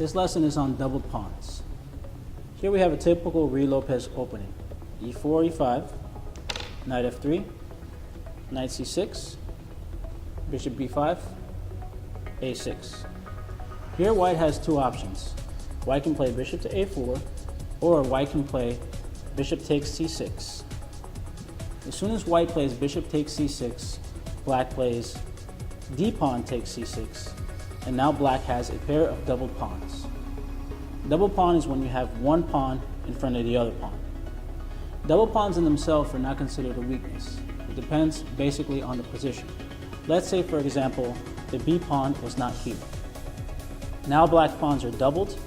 This lesson is on doubled pawns. Here we have a typical Ruy Lopez opening. e4, e5, knight f3, knight c6, bishop b5, a6. Here white has two options. White can play bishop to a4, or white can play bishop takes c6. As soon as white plays bishop takes c6, black plays d-pawn takes c6, and now black has a pair of doubled pawns. Double pawn is when you have one pawn in front of the other pawn. Double pawns in themselves are not considered a weakness. It depends basically on the position. Let's say, for example, the b pawn was not here. Now black pawns are doubled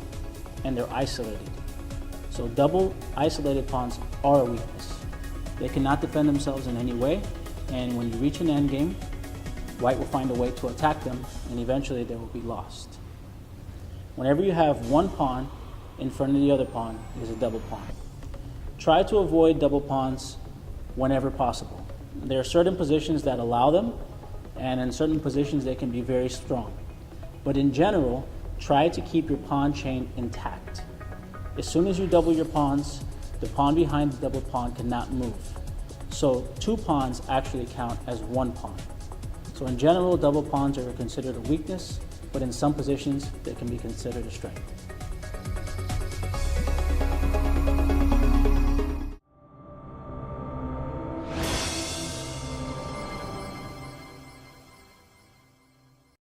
and they're isolated. So double isolated pawns are a weakness. They cannot defend themselves in any way, and when you reach an endgame, white will find a way to attack them, and eventually they will be lost. Whenever you have one pawn in front of the other pawn, it is a double pawn. Try to avoid double pawns whenever possible. There are certain positions that allow them, and in certain positions they can be very strong. But in general, try to keep your pawn chain intact. As soon as you double your pawns, the pawn behind the double pawn cannot move. So two pawns actually count as one pawn. So in general, double pawns are considered a weakness, but in some positions they can be considered a strength.